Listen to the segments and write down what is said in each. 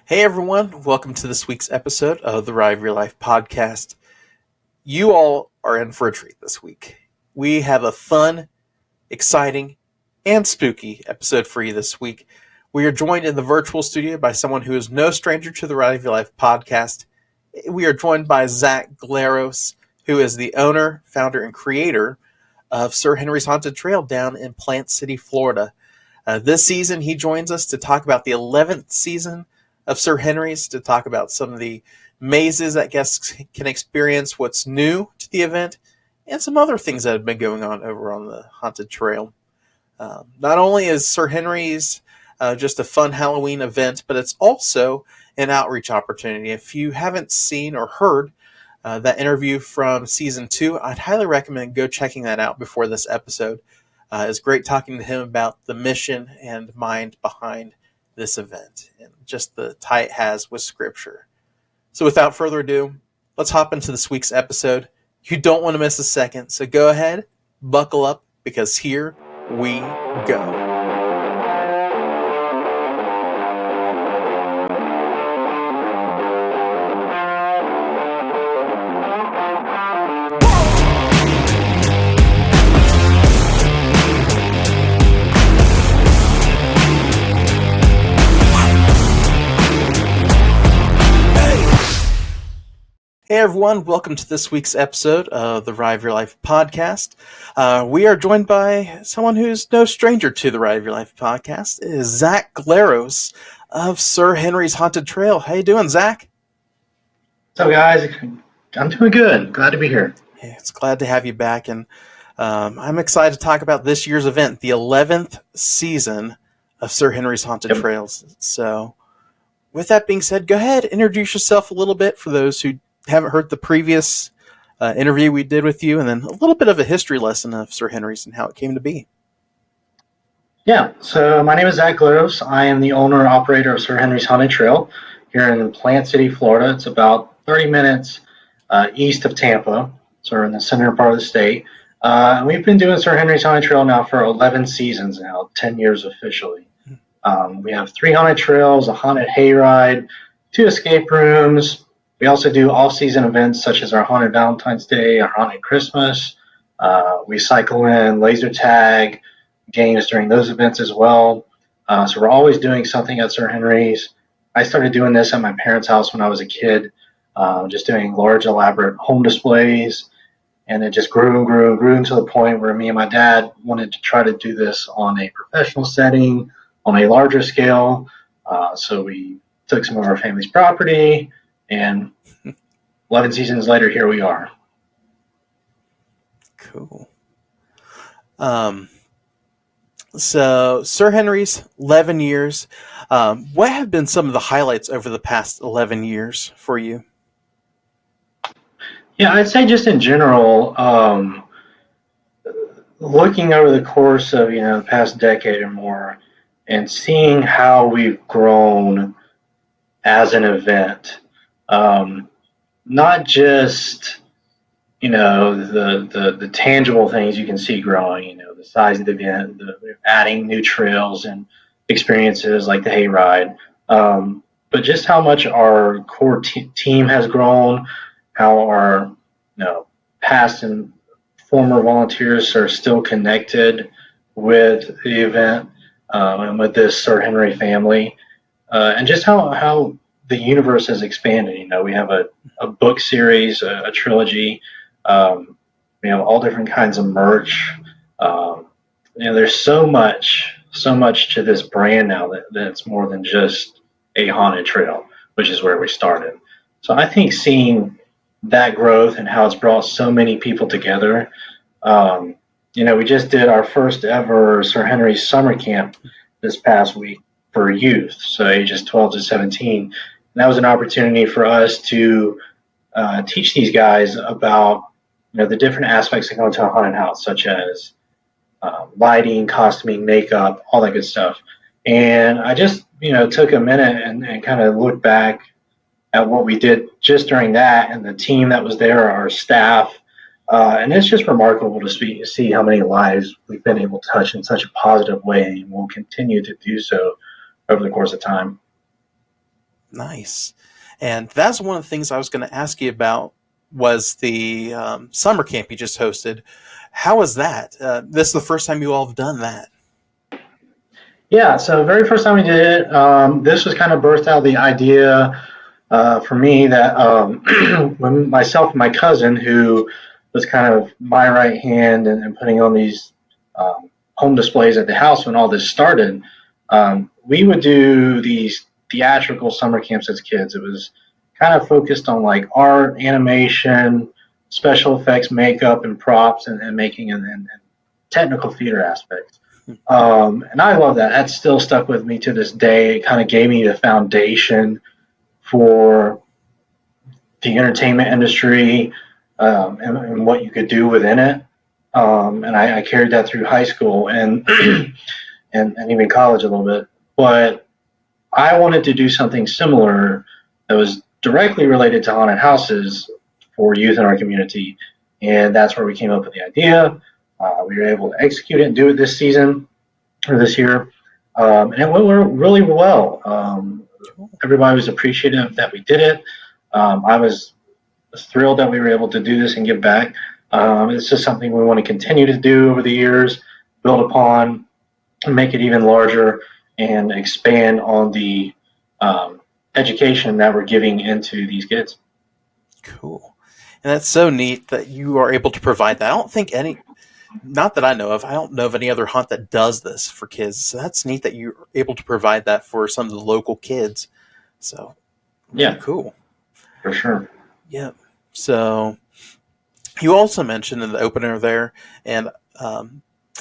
Hey everyone, welcome to this week's episode of the ROYL Life Podcast. You all are in for a treat this week. We have a fun, exciting, and spooky episode for you this week. We are joined in the virtual studio by someone who is no stranger to the ROYL Life Podcast. We are joined by Zach Glaros, who is the owner, founder, and creator of Sir Henry's Haunted Trail down in Plant City, Florida. This season, he joins us to talk about the 11th season of Sir Henry's, to talk about some of the mazes that guests can experience, what's new to the event, and some other things that have been going on over on the Haunted Trail. Not only is Sir Henry's just a fun Halloween event, but it's also an outreach opportunity. If you haven't seen or heard that interview from Season 2, I'd highly recommend go checking that out before this episode. It's great talking to him about the mission and mind behind this event and just the tie it has with Scripture. So without further ado, let's hop into this week's episode. You don't want to miss a second, so go ahead, buckle up, because here we go. Hey everyone, welcome to this week's episode of the ROYL Life Podcast. We are joined by someone who's no stranger to the ROYL Life Podcast. It is Zach Glaros of Sir Henry's Haunted Trail. How you doing, Zach? What's up, guys? I'm doing good. Glad to be here. Yeah, it's glad to have you back, and I'm excited to talk about this year's event, the 11th season of Sir Henry's Haunted Trails. So, with that being said, go ahead, introduce yourself a little bit for those who haven't heard the previous interview we did with you, and then a little bit of a history lesson of Sir Henry's and how it came to be. Yeah, so my name is Zach Glaros. I am the owner and operator of Sir Henry's Haunted Trail here in Plant City, Florida. It's about 30 minutes east of Tampa, so we're in the center part of the state. We've been doing Sir Henry's Haunted Trail now for 11 seasons now, 10 years officially. We have 3 haunted trails, a haunted hayride, 2 escape rooms. We also do all-season events such as our Haunted Valentine's Day, our Haunted Christmas. We cycle in laser tag games during those events as well. So we're always doing something at Sir Henry's. I started doing this at my parents' house when I was a kid, just doing large, elaborate home displays. And it just grew and grew and grew to the point where me and my dad wanted to try to do this on a professional setting, on a larger scale. So we took some of our family's property, and 11 seasons later, here we are. Cool. So, Sir Henry's, 11 years. What have been some of the highlights over the past 11 years for you? Yeah, I'd say just in general, looking over the course of, the past decade or more, and seeing how we've grown as an event. Not just, the tangible things you can see growing, the size of the event, adding new trails and experiences like the hayride, but just how much our core team has grown, how our, past and former volunteers are still connected with the event, and with this Sir Henry family, and just how the universe has expanded. We have a book series, a trilogy. We have all different kinds of merch. There's so much to this brand now that it's more than just a haunted trail, which is where we started. So I think seeing that growth and how it's brought so many people together. We just did our first ever Sir Henry's summer camp this past week for youth, so ages 12 to 17. And that was an opportunity for us to teach these guys about the different aspects that go into a haunted house, such as lighting, costuming, makeup, all that good stuff. And I just took a minute and kind of looked back at what we did just during that, and the team that was there, our staff, and it's just remarkable to see how many lives we've been able to touch in such a positive way, and we'll continue to do so over the course of time. Nice. And that's one of the things I was going to ask you about was the summer camp you just hosted. How was that? This is the first time you all have done that. Yeah, so very first time we did it, this was kind of birthed out the idea for me that when myself and my cousin, who was kind of my right hand and putting on these home displays at the house when all this started, we would do these theatrical summer camps as kids. It was kind of focused on like art, animation, special effects, makeup, and props, and making and technical theater aspects. And I love that. That's still stuck with me to this day. It kind of gave me the foundation for the entertainment industry and what you could do within it. And I carried that through high school and, and even college a little bit. But I wanted to do something similar that was directly related to haunted houses for youth in our community. And that's where we came up with the idea. We were able to execute it and do it this season or this year. And it went really well. Everybody was appreciative that we did it. I was thrilled that we were able to do this and give back. It's just something we want to continue to do over the years, build upon, make it even larger, and expand on the education that we're giving into these kids. Cool. And that's so neat that you are able to provide that. I don't think not that I know of, I don't know of any other haunt that does this for kids. So that's neat that you're able to provide that for some of the local kids. So, yeah, cool. For sure. Yeah. So, you also mentioned in the opener there, and I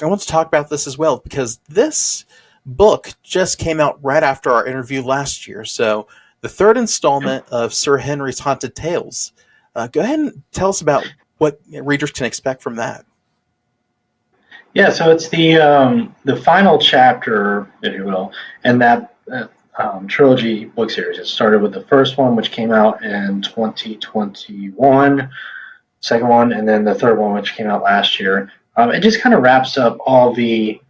want to talk about this as well, because this book just came out right after our interview last year. So, the third installment of Sir Henry's Haunted Tales. Go ahead and tell us about what readers can expect from that. Yeah, so it's the final chapter, if you will, in that trilogy book series. It started with the first one, which came out in 2021, second one, and then the third one, which came out last year. It just kind of wraps up all the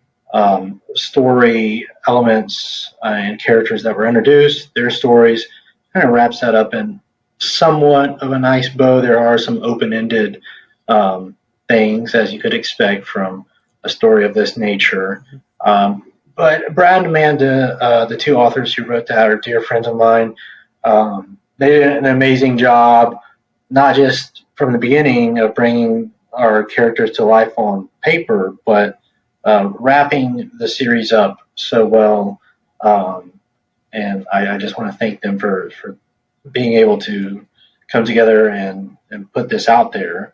story elements and characters that were introduced, their stories, kind of wraps that up in somewhat of a nice bow. There are some open-ended things, as you could expect from a story of this nature. But Brad and Amanda, the two authors who wrote that, are dear friends of mine. They did an amazing job, not just from the beginning of bringing our characters to life on paper, but wrapping the series up so well. And I just want to thank them for being able to come together and put this out there.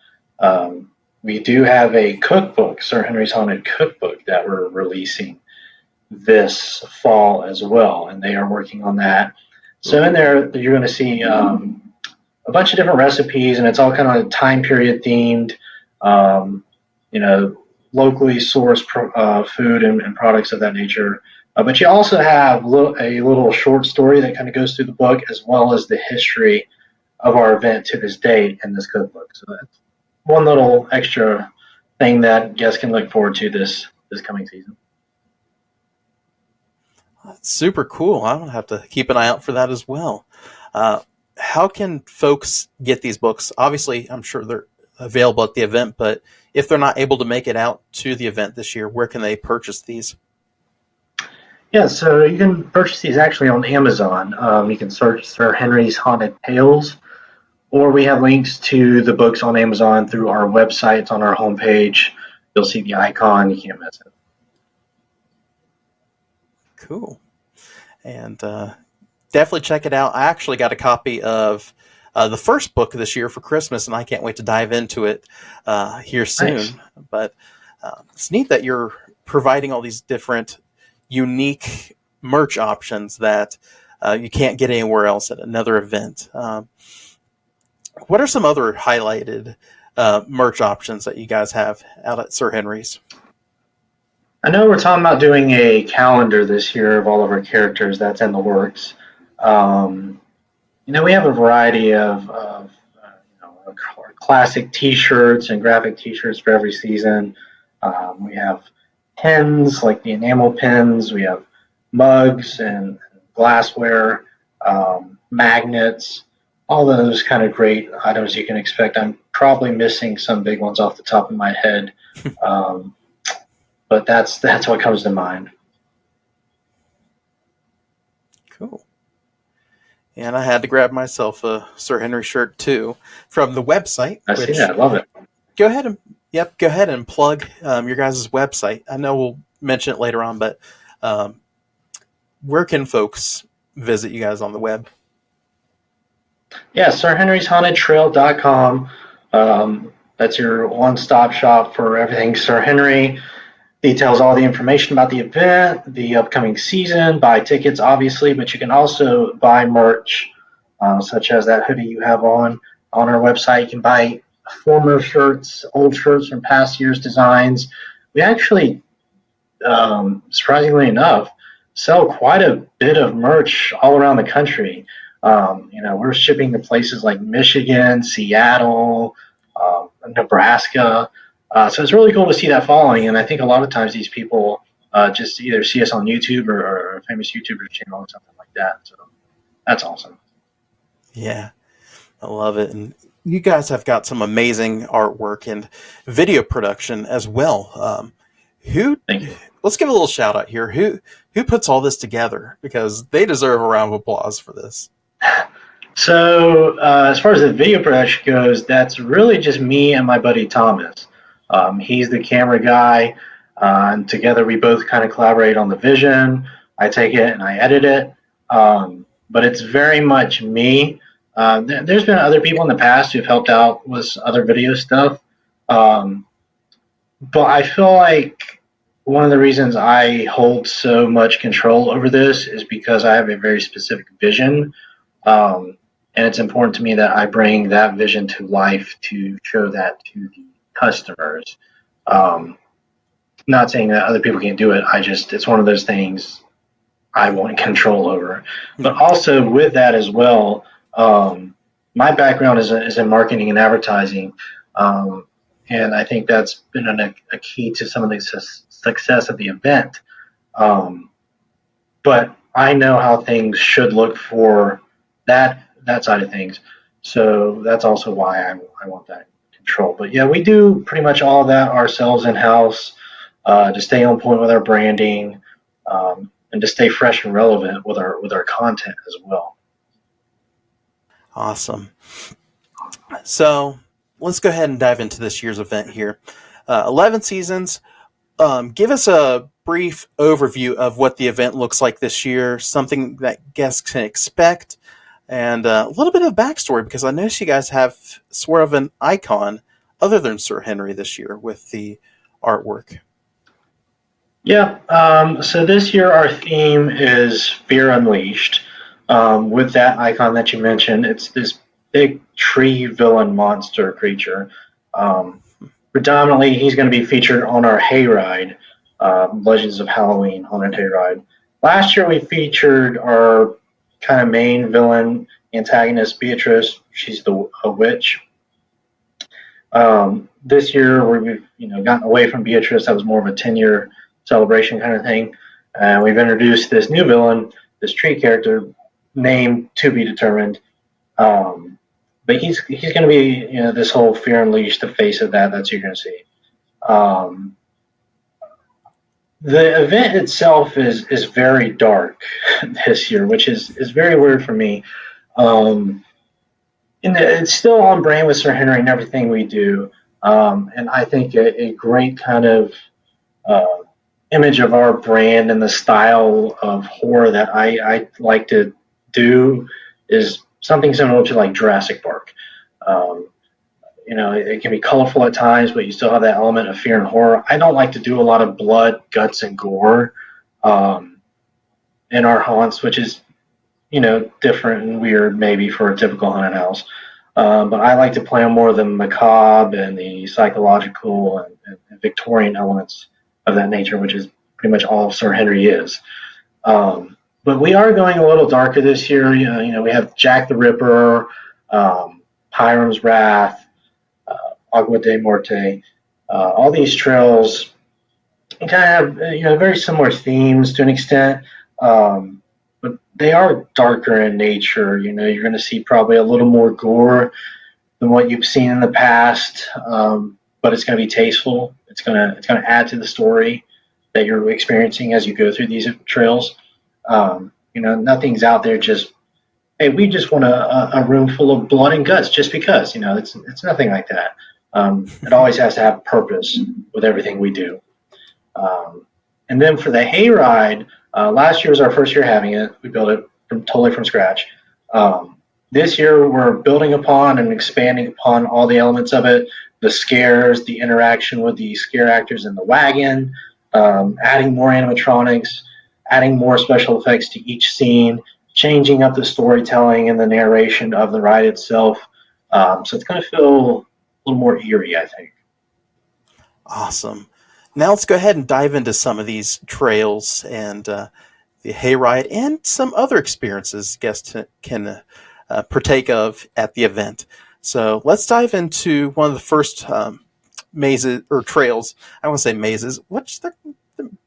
We do have a cookbook, Sir Henry's Haunted Cookbook, that we're releasing this fall as well, and they are working on that. So in there, you're going to see a bunch of different recipes, and it's all kind of time period themed, locally sourced food and products of that nature. But you also have a little short story that kind of goes through the book, as well as the history of our event to this date in this cookbook. So that's one little extra thing that guests can look forward to this coming season. That's super cool. I'm going to have to keep an eye out for that as well. How can folks get these books? Obviously, I'm sure they're available at the event, but if they're not able to make it out to the event this year, where can they purchase these? Yeah, so you can purchase these actually on Amazon. You can search Sir Henry's Haunted Tales, or we have links to the books on Amazon through our website. It's on our homepage. You'll see the icon. You can't miss it. Cool. And definitely check it out. I actually got a copy of the first book this year for Christmas, and I can't wait to dive into it here soon. Nice. But it's neat that you're providing all these different unique merch options that you can't get anywhere else at another event. What are some other highlighted merch options that you guys have out at Sir Henry's? I know we're talking about doing a calendar this year of all of our characters. That's in the works. We have a variety of classic T-shirts and graphic T-shirts for every season. We have pins, like the enamel pins. We have mugs and glassware. magnets, all those kind of great items you can expect. I'm probably missing some big ones off the top of my head, um, but that's what comes to mind. Cool. And I had to grab myself a Sir Henry shirt too from the website. I see that. I love it. Go ahead and plug your guys' website. I know we'll mention it later on, but where can folks visit you guys on the web? Yeah, SirHenry'sHauntedTrail.com. That's your one-stop shop for everything Sir Henry. Details all the information about the event, the upcoming season, buy tickets, obviously, but you can also buy merch, such as that hoodie you have on our website. You can buy former shirts, old shirts from past years' designs. We actually, surprisingly enough, sell quite a bit of merch all around the country. We're shipping to places like Michigan, Seattle, Nebraska. So it's really cool to see that following, and I think a lot of times these people just either see us on YouTube or a famous YouTuber channel or something like that. So that's awesome. Yeah, I love it. And you guys have got some amazing artwork and video production as well. Thank you. Let's give a little shout out here. Who puts all this together? Because they deserve a round of applause for this. So as far as the video production goes, that's really just me and my buddy Thomas. He's the camera guy, and together we both kind of collaborate on the vision. I take it and I edit it, but it's very much me. There's been other people in the past who've helped out with other video stuff, but I feel like one of the reasons I hold so much control over this is because I have a very specific vision. And it's important to me that I bring that vision to life to show that to the customers. Not saying that other people can't do it. It's one of those things I want control over. But also with that as well, my background is in marketing and advertising. And I think that's been a key to some of the success of the event. But I know how things should look for that side of things. So that's also why I want that control. But yeah, we do pretty much all that ourselves in-house to stay on point with our branding and to stay fresh and relevant with our content as well. Awesome. So let's go ahead and dive into this year's event here. 11 seasons. Give us a brief overview of what the event looks like this year, something that guests can expect, and a little bit of backstory, because I notice you guys have sort of an icon other than Sir Henry this year with the artwork. Yeah, so this year our theme is Fear Unleashed. With that icon that you mentioned, it's this big tree villain monster creature. Predominantly, he's going to be featured on our hayride, Legends of Halloween Haunted Hayride. Last year we featured our kind of main villain antagonist, Beatrice. She's a witch. This year we've gotten away from Beatrice. That was more of a 10-year celebration kind of thing. And we've introduced this new villain, this tree character, name to be determined. But he's going to be this whole Fear Unleashed, the face of that. That's what you're going to see. The event itself is very dark this year, which is very weird for me. And it's still on brand with Sir Henry and everything we do. And I think a great kind of image of our brand and the style of horror that I like to do is something similar to like Jurassic Park. It can be colorful at times, but you still have that element of fear and horror. I don't like to do a lot of blood, guts, and gore in our haunts, which is, different and weird maybe for a typical haunted house. But I like to play on more of the macabre and the psychological and Victorian elements of that nature, which is pretty much all Sir Henry is. But we are going a little darker this year. We have Jack the Ripper, Hiram's Wrath, Agua de Morte. All these trails kind of have very similar themes to an extent, but but they are darker in nature. You're going to see probably a little more gore than what you've seen in the past, but it's going to be tasteful. It's going to add to the story that you're experiencing as you go through these trails. Nothing's out there just, hey, we just want a room full of blood and guts just because. It's nothing like that. It always has to have purpose with everything we do. And then for the hayride, last year was our first year having it. We built it totally from scratch. This year we're building upon and expanding upon all the elements of it, the scares, the interaction with the scare actors in the wagon, adding more animatronics, adding more special effects to each scene, changing up the storytelling and the narration of the ride itself. So it's going to feel a little more eerie, I think. Awesome. Now let's go ahead and dive into some of these trails and the hayride and some other experiences guests can partake of at the event. So let's dive into one of the first mazes or trails. I won't say mazes. What's the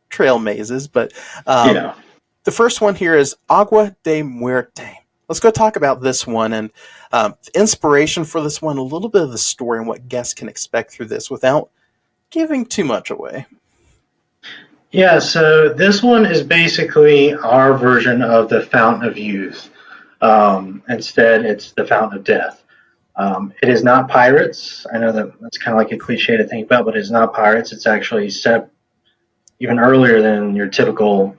trail mazes? But the first one here is Agua de Muerte. Let's go talk about this one and inspiration for this one, a little bit of the story and what guests can expect through this without giving too much away. Yeah, so this one is basically our version of the Fountain of Youth. Instead, it's the Fountain of Death. It is not pirates. I know that's kind of like a cliche to think about, but it's not pirates. It's actually set even earlier than your typical,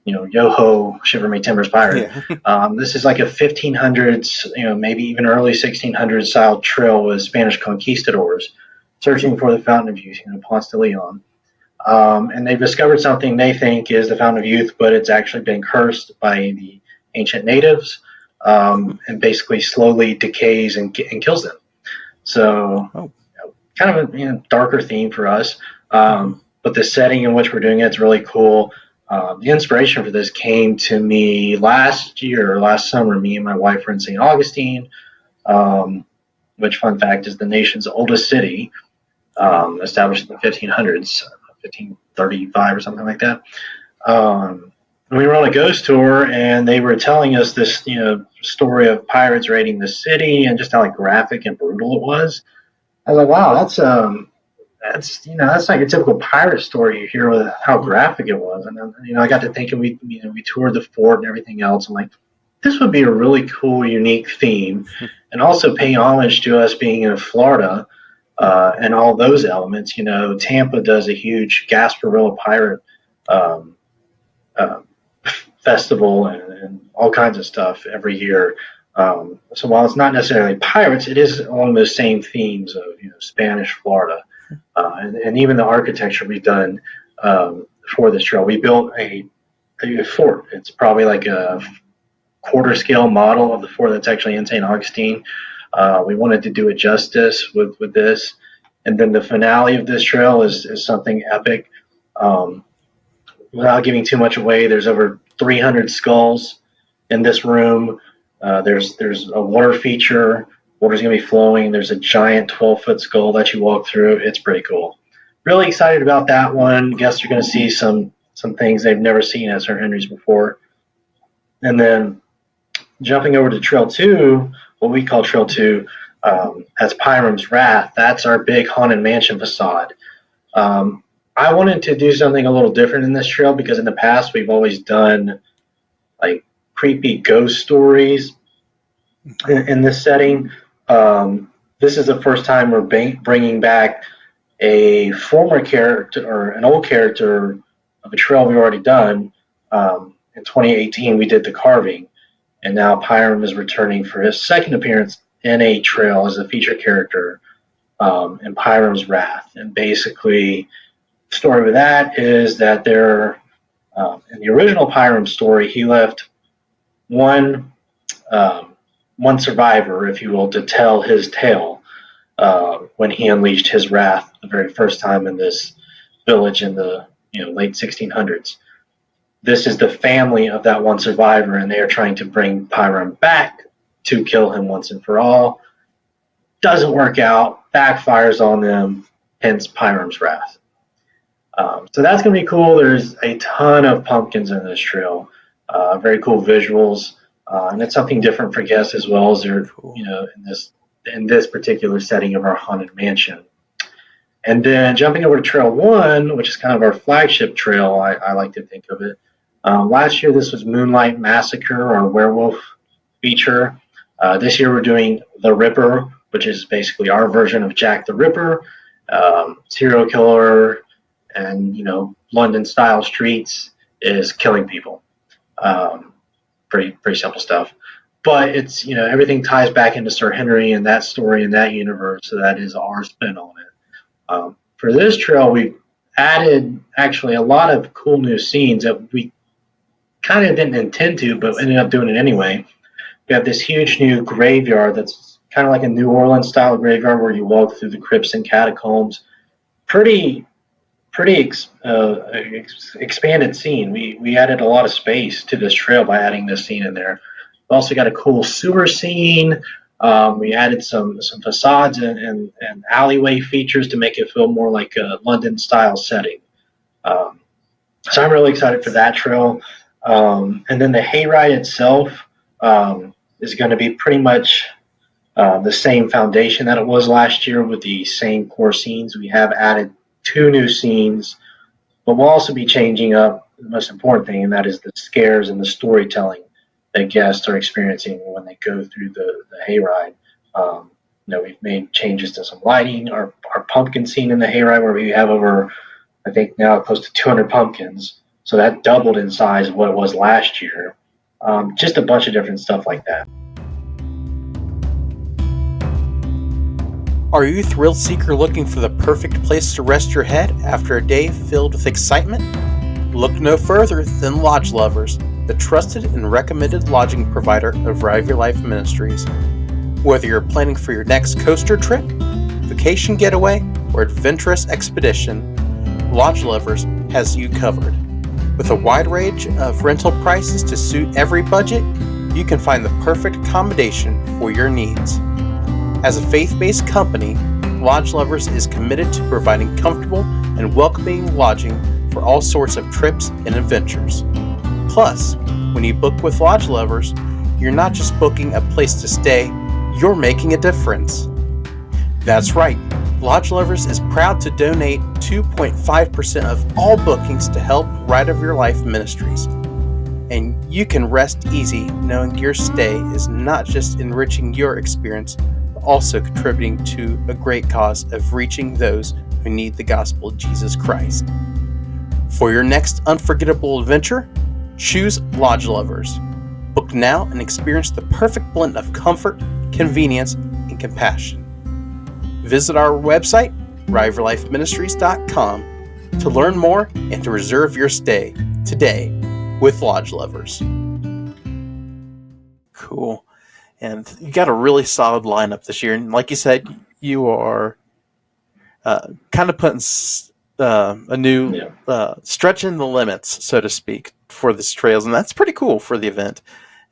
yo-ho, shiver me timbers pirate. Yeah. This is like a 1500s, maybe even early 1600s style trail with Spanish conquistadors searching for the Fountain of Youth, Ponce de Leon. And they've discovered something they think is the Fountain of Youth, but it's actually been cursed by the ancient natives and basically slowly decays and kills them. So kind of a darker theme for us. But the setting in which we're doing it's really cool. The inspiration for this came to me last summer. Me and my wife were in St. Augustine, which, fun fact, is the nation's oldest city, established in the 1500s. 1535 or something like that. We were on a ghost tour, and they were telling us this, story of pirates raiding the city and just how graphic and brutal it was. I was like, wow, that's like a typical pirate story you hear with how graphic it was. And I got to thinking, we toured the fort and everything else. I'm like, this would be a really cool, unique theme, and also pay homage to us being in Florida. And all those elements, Tampa does a huge Gasparilla Pirate festival and all kinds of stuff every year. So while it's not necessarily pirates, it is along those same themes of Spanish Florida, and even the architecture we've done for this trail. We built a fort. It's probably like a quarter scale model of the fort that's actually in St. Augustine. We wanted to do it justice with this. And then the finale of this trail is something epic. Without giving too much away, there's over 300 skulls in this room. There's a water feature. Water's going to be flowing. There's a giant 12-foot skull that you walk through. It's pretty cool. Really excited about that one. Guests are going to see some things they've never seen at Sir Henry's before. And then jumping over to Trail 2, what we call Trail 2, that's Pyram's Wrath. That's our big haunted mansion facade. I wanted to do something a little different in this trail because in the past we've always done like creepy ghost stories in this setting. This is the first time we're bringing back a former character or an old character of a trail we've already done. In 2018, we did the carving, and now Pyram is returning for his second appearance in a trail as a feature character in Pyram's Wrath. And basically, the story with that is that in the original Pyram story, he left one survivor, if you will, to tell his tale when he unleashed his wrath the very first time in this village in the late 1600s. This is the family of that one survivor, and they are trying to bring Pyram back to kill him once and for all. Doesn't work out, backfires on them, hence Pyram's Wrath. So that's going to be cool. There's a ton of pumpkins in this trail. Very cool visuals, and it's something different for guests as well as they're Cool. in this particular setting of our haunted mansion. And then jumping over to Trail One, which is kind of our flagship trail, I like to think of it. Last year, this was Moonlight Massacre, our werewolf feature. This year, we're doing The Ripper, which is basically our version of Jack the Ripper, serial killer, and London style streets is killing people. Pretty simple stuff. But it's everything ties back into Sir Henry and that story and that universe, so that is our spin on it. For this trail, we added actually a lot of cool new scenes that we kind of didn't intend to, but ended up doing it anyway. We have this huge new graveyard that's kind of like a New Orleans style graveyard where you walk through the crypts and catacombs. Pretty expanded scene. We added a lot of space to this trail by adding this scene in there. We also got a cool sewer scene. We added some facades and alleyway features to make it feel more like a London style setting. So I'm really excited for that trail. And then the hayride itself is going to be pretty much the same foundation that it was last year with the same core scenes. We have added 2 new scenes, but we'll also be changing up the most important thing, and that is the scares and the storytelling that guests are experiencing when they go through the hayride. We've made changes to some lighting, our pumpkin scene in the hayride where we have over, I think now close to 200 pumpkins. So that doubled in size of what it was last year. Just a bunch of different stuff like that. Are you a thrill seeker looking for the perfect place to rest your head after a day filled with excitement? Look no further than Lodge Lovers, the trusted and recommended lodging provider of Rive Your Life Ministries. Whether you're planning for your next coaster trip, vacation getaway, or adventurous expedition, Lodge Lovers has you covered. With a wide range of rental prices to suit every budget, you can find the perfect accommodation for your needs. As a faith-based company, Lodge Lovers is committed to providing comfortable and welcoming lodging for all sorts of trips and adventures. Plus, when you book with Lodge Lovers, you're not just booking a place to stay, you're making a difference. That's right, Lodge Lovers is proud to donate 2.5% of all bookings to help Ride of Your Life Ministries. And you can rest easy knowing your stay is not just enriching your experience, but also contributing to a great cause of reaching those who need the gospel of Jesus Christ. For your next unforgettable adventure, choose Lodge Lovers. Book now and experience the perfect blend of comfort, convenience, and compassion. Visit our website, riveyourlifeministries.com, to learn more and to reserve your stay today with Lodge Lovers. Cool. And you got a really solid lineup this year. And like you said, you are kind of putting a new stretching the limits, so to speak, for this trails. And that's pretty cool for the event.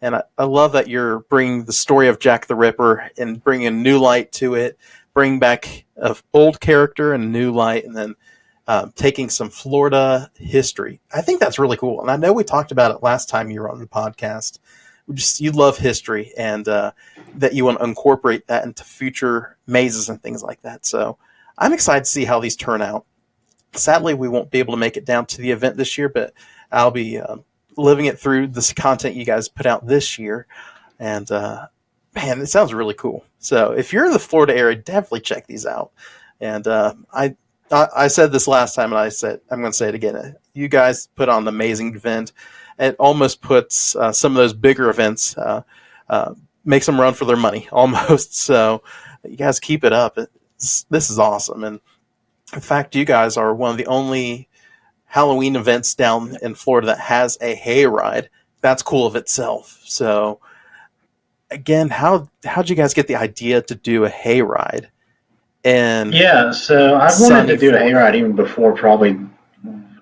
And I love that you're bringing the story of Jack the Ripper and bringing a new light to it, bring back an old character in a new light, and then taking some Florida history. I think that's really cool. And I know we talked about it last time you were on the podcast. You love history, and that you want to incorporate that into future mazes and things like that. So I'm excited to see how these turn out. Sadly, we won't be able to make it down to the event this year, but I'll be living it through this content you guys put out this year. And man, it sounds really cool. So if you're in the Florida area, definitely check these out. And I said this last time, and I'm going to say it again. You guys put on an amazing event. It almost puts some of those bigger events, makes them run for their money almost. So you guys keep it up. This is awesome. And in fact, you guys are one of the only Halloween events down in Florida that has a hayride. That's cool of itself. So again, how'd you guys get the idea to do a hayride? And so I've wanted to do a hayride even before probably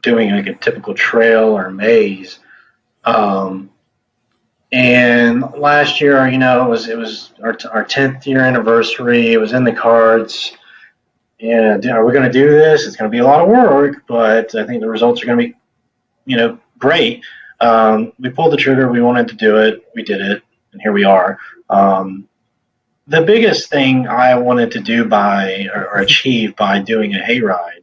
doing like a typical trail or maze. And last year, it was our 10th year anniversary. It was in the cards. And are we going to do this? It's going to be a lot of work, but I think the results are going to be, great. We pulled the trigger. We wanted to do it. We did it, and here we are. The biggest thing I wanted to do or achieve by doing a hayride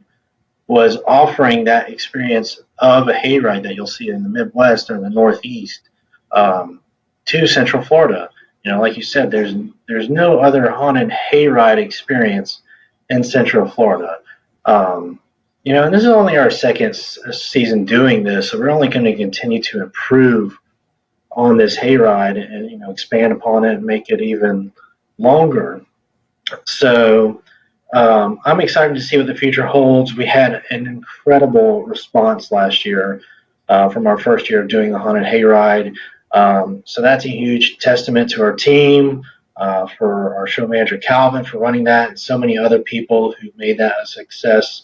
was offering that experience of a hayride that you'll see in the Midwest or the Northeast to Central Florida. Like you said, there's no other haunted hayride experience in Central Florida. And this is only our second season doing this, so we're only going to continue to improve on this hayride and expand upon it and make it even longer. So I'm excited to see what the future holds. We had an incredible response last year from our first year of doing the haunted hayride. So that's a huge testament to our team, for our show manager Calvin for running that, and so many other people who made that a success.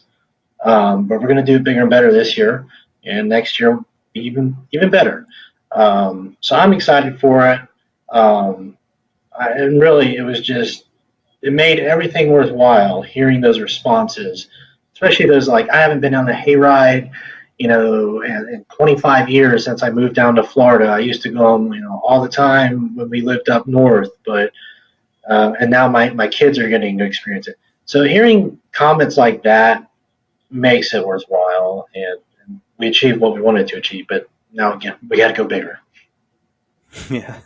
But we're going to do it bigger and better this year, and next year even better. So I'm excited for it. And really, it made everything worthwhile hearing those responses, especially those like, I haven't been on a hayride, in 25 years since I moved down to Florida. I used to go, all the time when we lived up north, but and now my kids are getting to experience it. So hearing comments like that makes it worthwhile, and we achieved what we wanted to achieve. But now again, we got to go bigger. Yeah.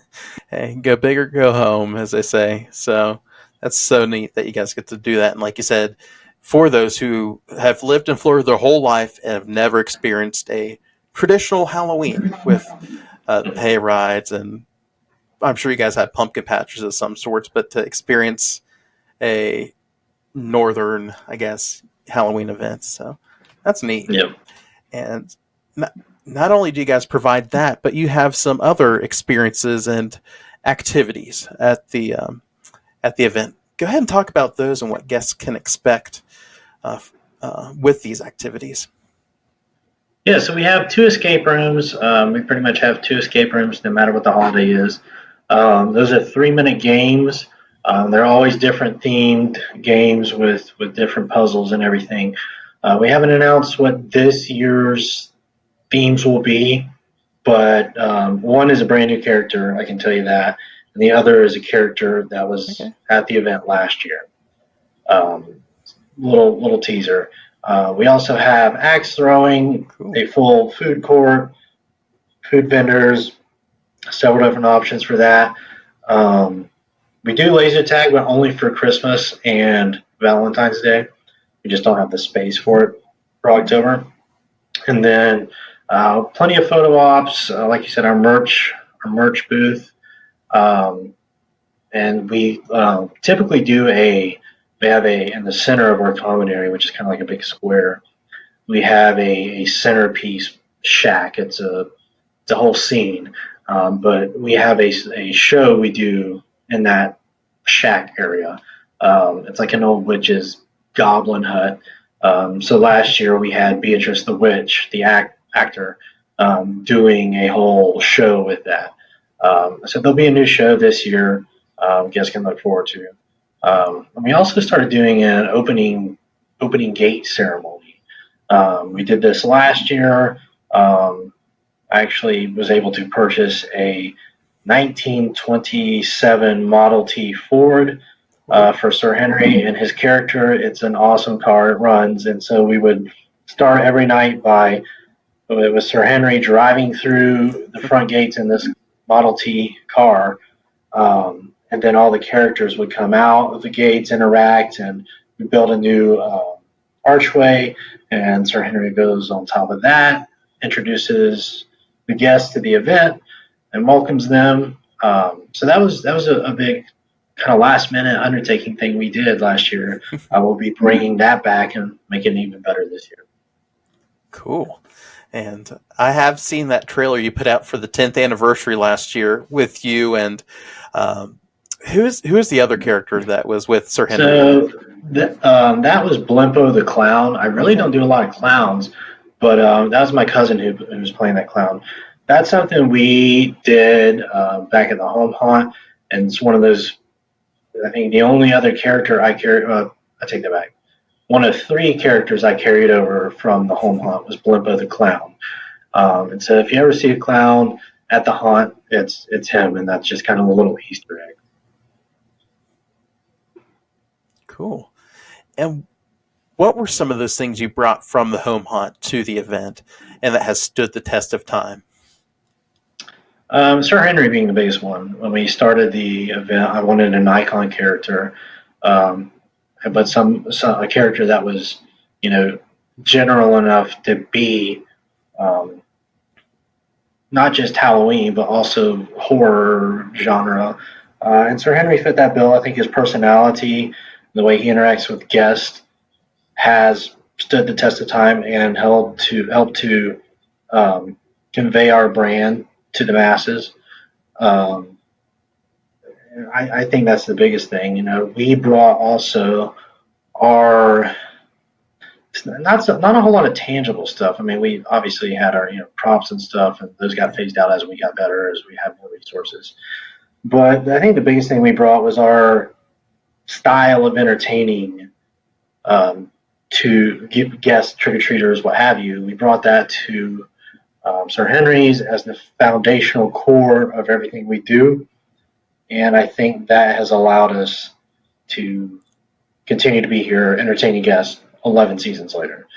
Hey, go big or go home, as they say. So that's so neat that you guys get to do that. And like you said, for those who have lived in Florida their whole life and have never experienced a traditional Halloween with hay rides, and I'm sure you guys had pumpkin patches of some sorts, but to experience a northern, I guess, Halloween event. So that's neat. Yep. And not only do you guys provide that, but you have some other experiences and activities at the event. Go ahead and talk about those and what guests can expect with these activities. Yeah, so we have 2 escape rooms. We pretty much have 2 escape rooms no matter what the holiday is. Those are 3-minute games. They're always different themed games with different puzzles and everything. We haven't announced what this year's themes will be, but one is a brand new character, I can tell you that, and the other is a character that was at the event last year. Little teaser. We also have axe throwing, a full food court, food vendors, several different options for that. We do laser tag, but only for Christmas and Valentine's Day. We just don't have the space for it for October. And then plenty of photo ops, like you said, our merch booth. And we typically we have in the center of our common area, which is kind of like a big square, we have a centerpiece shack. It's a whole scene. But we have a show we do in that shack area. It's like an old witch's goblin hut. So last year we had Beatrice the Witch, the actor, doing a whole show with that. So there'll be a new show this year. Guests can look forward to. And we also started doing an opening gate ceremony. We did this last year. I actually was able to purchase a 1927 Model T Ford for Sir Henry and his character. It's an awesome car. It runs. And so we would start every night with Sir Henry driving through the front gates in this Model T car. And then all the characters would come out of the gates, interact, and we build a new archway. And Sir Henry goes on top of that, introduces the guests to the event, and welcomes them. So that was a big kind of last minute undertaking thing we did last year. I will be bringing that back and making it even better this year. Cool. And I have seen that trailer you put out for the 10th anniversary last year with you and who is the other character that was with Sir Henry? So that was Blimpo the clown. I really don't do a lot of clowns, but that was my cousin who was playing that clown. That's something we did back at the home haunt, and it's one of those. I think the only other character I carried. I take that back. One of 3 characters I carried over from the home haunt was Blimpo the clown. And so if you ever see a clown at the haunt, it's him, and that's just kind of a little Easter egg. Cool. And what were some of those things you brought from the home haunt to the event and that has stood the test of time? Sir Henry being the biggest one. When we started the event, I wanted an icon character, um, but a character that was, you know, general enough to be um, not just Halloween, but also horror genre. And Sir Henry fit that bill. I think his personality, the way he interacts with guests, has stood the test of time and helped to um, convey our brand to the masses. Um, I think that's the biggest thing. You know, we brought also our not a whole lot of tangible stuff. I mean, we obviously had our props and stuff, and those got phased out as we got better, as we had more resources. But I think the biggest thing we brought was our style of entertaining to give guests, trick or treaters, what have you. We brought that to Sir Henry's as the foundational core of everything we do, and I think that has allowed us to continue to be here entertaining guests 11 seasons later.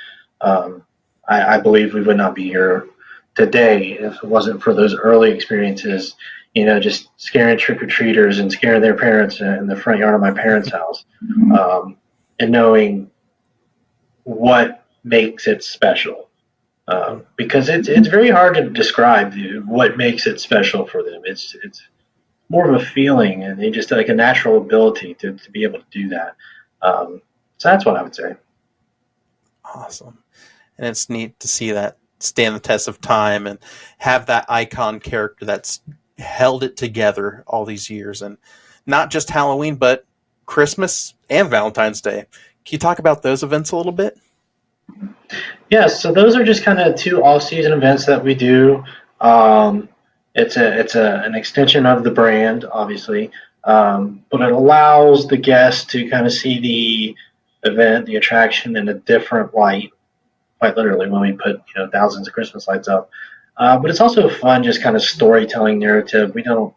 Um, I believe we would not be here today if it wasn't for those early experiences, just scaring trick-or-treaters and scaring their parents in the front yard of my parents' house, and knowing what makes it special. Because it's very hard to describe what makes it special for them. It's more of a feeling, and they just like a natural ability to be able to do that. So that's what I would say. Awesome. And it's neat to see that stand the test of time and have that icon character that's held it together all these years. And not just Halloween, but Christmas and Valentine's Day. Can you talk about those events a little bit? Yeah, so those are just kind of two all-season events that we do. It's an extension of the brand, obviously, but it allows the guests to kind of see the event, the attraction, in a different light. Quite literally, when we put thousands of Christmas lights up. But it's also a fun, just kind of storytelling narrative. We don't.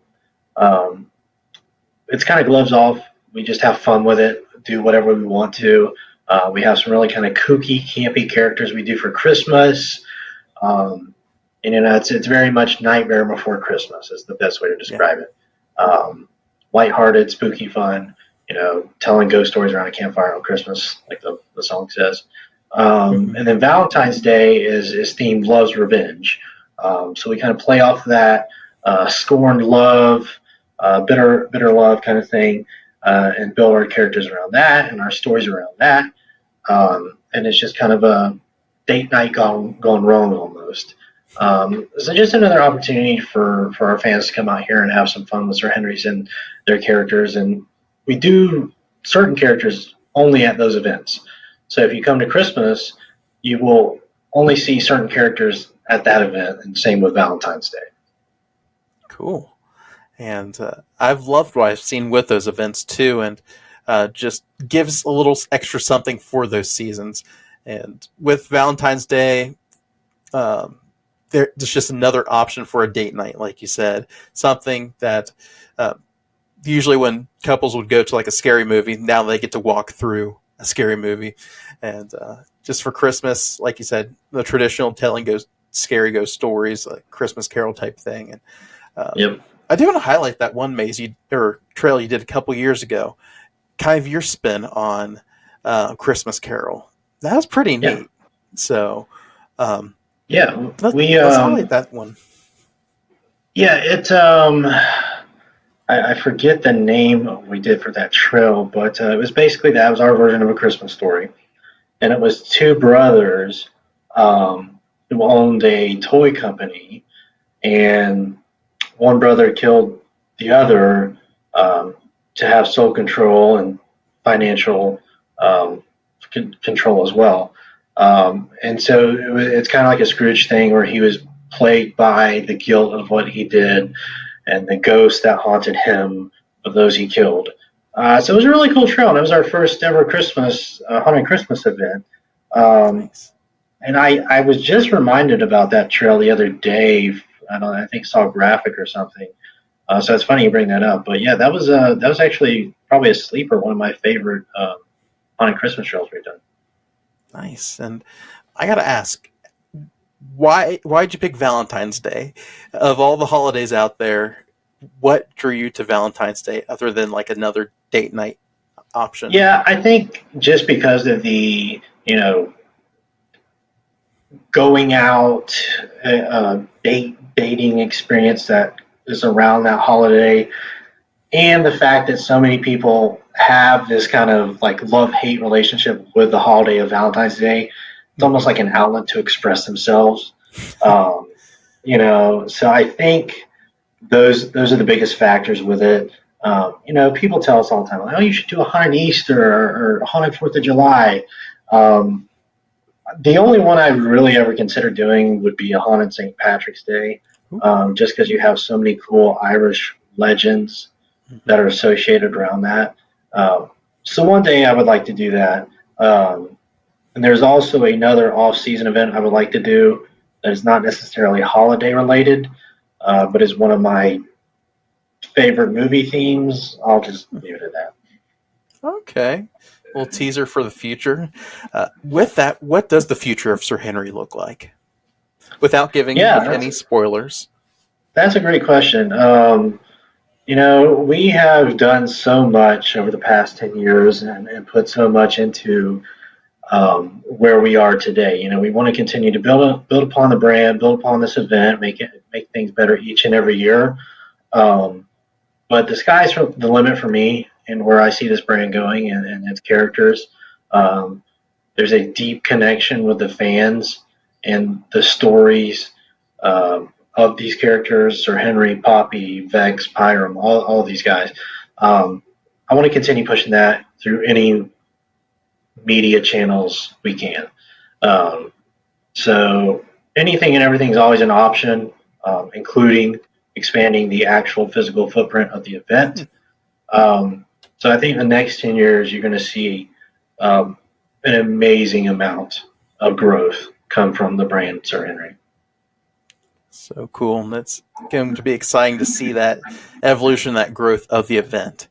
It's kind of gloves off. We just have fun with it. Do whatever we want to. We have some really kind of kooky, campy characters we do for Christmas. And it's very much Nightmare Before Christmas is the best way to describe it. Lighthearted, spooky fun. Telling ghost stories around a campfire on Christmas, like the song says. And then Valentine's Day is themed Love's Revenge. So we kind of play off of that scorned love, bitter love kind of thing, and build our characters around that and our stories around that. And it's just kind of a date night gone wrong almost. So just another opportunity for our fans to come out here and have some fun with Sir Henry's and their characters. And we do certain characters only at those events. So if you come to Christmas, you will only see certain characters at that event, and same with Valentine's Day. Cool. And I've loved what I've seen with those events too, and just gives a little extra something for those seasons. And with Valentine's Day, there's just another option for a date night, like you said. Something that usually when couples would go to like a scary movie, now they get to walk through a scary movie. And just for Christmas, like you said, the traditional telling scary ghost stories, like Christmas Carol type thing. And Yep. I do want to highlight that one maze or trail you did a couple years ago. Kind of your spin on Christmas Carol. That was pretty neat. Yeah. So, let's highlight that one. Yeah, I forget the name we did for that trail, but it was basically that was our version of A Christmas Story, and it was two brothers who owned a toy company, and one brother killed the other to have sole control and financial control as well. And so it's kind of like a Scrooge thing where he was plagued by the guilt of what he did and the ghosts that haunted him of those he killed. So it was a really cool trail. And it was our first ever Christmas, haunted Christmas event. Nice. And I was just reminded about that trail the other day. I think saw a graphic or something. So it's funny you bring that up. But yeah, that was actually probably a sleeper, one of my favorite haunted Christmas trails we've done. Nice. And I got to ask, why'd you pick Valentine's Day? Of all the holidays out there, what drew you to Valentine's Day other than like another date night option? Yeah, I think just because of the going out dating experience that is around that holiday, and the fact that so many people have this kind of like love-hate relationship with the holiday of Valentine's Day. It's almost like an outlet to express themselves. Um, so I think those are the biggest factors with it. People tell us all the time, like, "Oh, you should do a haunted Easter or a haunted Fourth of July." Um, the only one I really ever considered doing would be a haunted St. Patrick's Day, just because you have so many cool Irish legends that are associated around that. So one day I would like to do that. And there's also another off-season event I would like to do that is not necessarily holiday related, but is one of my favorite movie themes. I'll just leave it at that. Okay. A little teaser for the future. With that, what does the future of Sir Henry look like? Without giving Yeah, any spoilers. that's a great question. We have done so much over the past 10 years and put so much into where we are today. We want to continue to build upon the brand, build upon this event, make things better each and every year. Um, but the sky's the limit for me and where I see this brand going and its characters. Um, there's a deep connection with the fans and the stories of these characters, Sir Henry, Poppy, Vex, Pyram, all of these guys. I want to continue pushing that through any media channels we can. Um, so anything and everything is always an option, including expanding the actual physical footprint of the event. So I think the next 10 years, you're going to see um, an amazing amount of growth come from the brand Sir Henry. So cool. And it's going to be exciting to see that evolution, that growth of the event.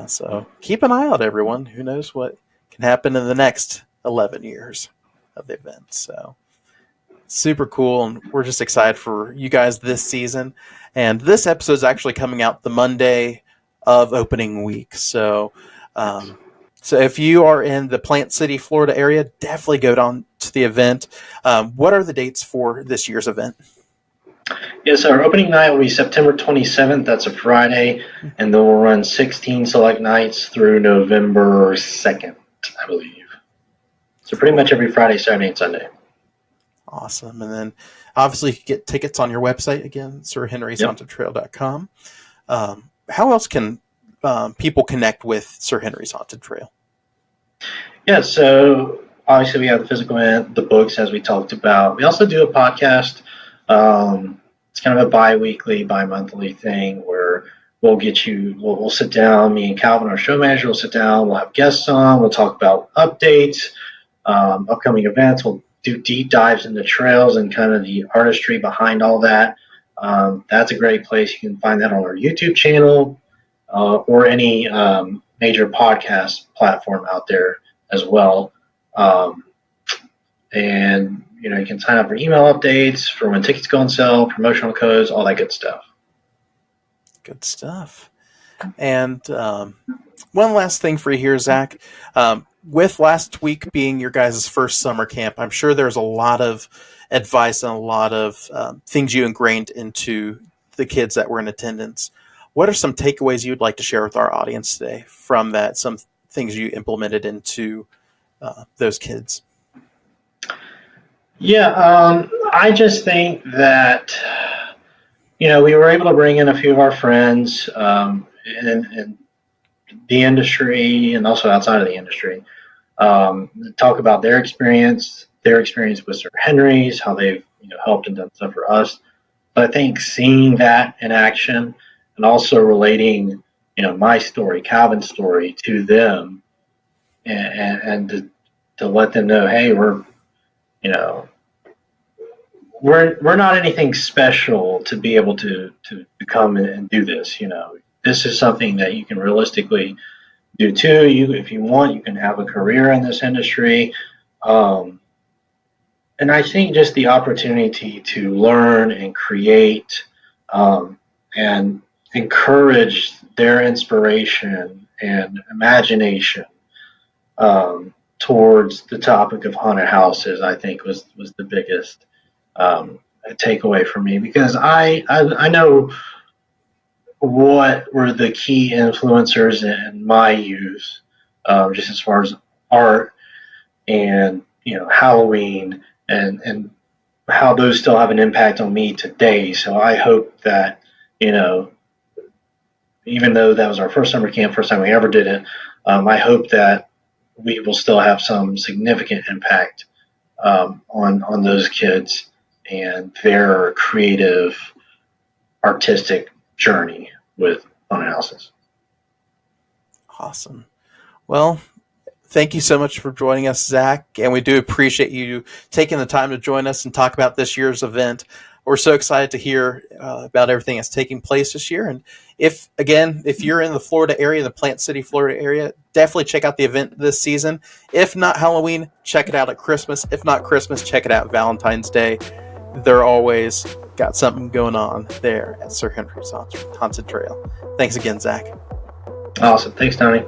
So keep an eye out, everyone. Who knows what can happen in the next 11 years of the event. So super cool. And we're just excited for you guys this season. And this episode is actually coming out the Monday of opening week. So, so if you are in the Plant City, Florida area, definitely go down to the event. What are the dates for this year's event? Yes, our opening night will be September 27th. That's a Friday. And then we'll run 16 select nights through November 2nd, I believe. So pretty much every Friday, Saturday, and Sunday. Awesome. And then obviously you can get tickets on your website again, sirhenrysHauntedTrail.com. How else can people connect with Sir Henry's Haunted Trail? Yeah, so obviously we have the physical event, the books, as we talked about. We also do a podcast. It's kind of a bi-monthly thing where we'll sit down, me and Calvin, our show manager, will sit down, we'll have guests on, we'll talk about updates, upcoming events, we'll do deep dives into trails and kind of the artistry behind all that. That's a great place. You can find that on our YouTube channel or any major podcast platform out there as well. And you can sign up for email updates for when tickets go on sale, promotional codes, all that good stuff. Good stuff. And one last thing for you here, Zach. With last week being your guys' first summer camp, I'm sure there's a lot of advice and a lot of things you ingrained into the kids that were in attendance. What are some takeaways you'd like to share with our audience today from that, some things you implemented into those kids? Yeah, I just think that, we were able to bring in a few of our friends in the industry and also outside of the industry, talk about their experience with Sir Henry's, how they've helped and done stuff for us. But I think seeing that in action and also relating, my story, Calvin's story, to them, and to let them know, hey, we're you know, we're not anything special to be able to come and do this. You know, this is something that you can realistically do too. You, if you want, you can have a career in this industry. Um, and I think just the opportunity to learn and create and encourage their inspiration and imagination towards the topic of haunted houses, I think was the biggest takeaway for me, because I know what were the key influencers in my youth, just as far as art and Halloween and how those still have an impact on me today. So I hope that even though that was our first summer camp, first time we ever did it, I hope that we will still have some significant impact on those kids and their creative, artistic journey with haunted houses. Awesome. Well, thank you so much for joining us, Zach, and we do appreciate you taking the time to join us and talk about this year's event. We're so excited to hear about everything that's taking place this year. And if you're in the Florida area, the Plant City, Florida area, definitely check out the event this season. If not Halloween, check it out at Christmas. If not Christmas, check it out Valentine's Day. They're always got something going on there at Sir Henry's Haunted Trail. Thanks again, Zach. Awesome. Thanks, Tony.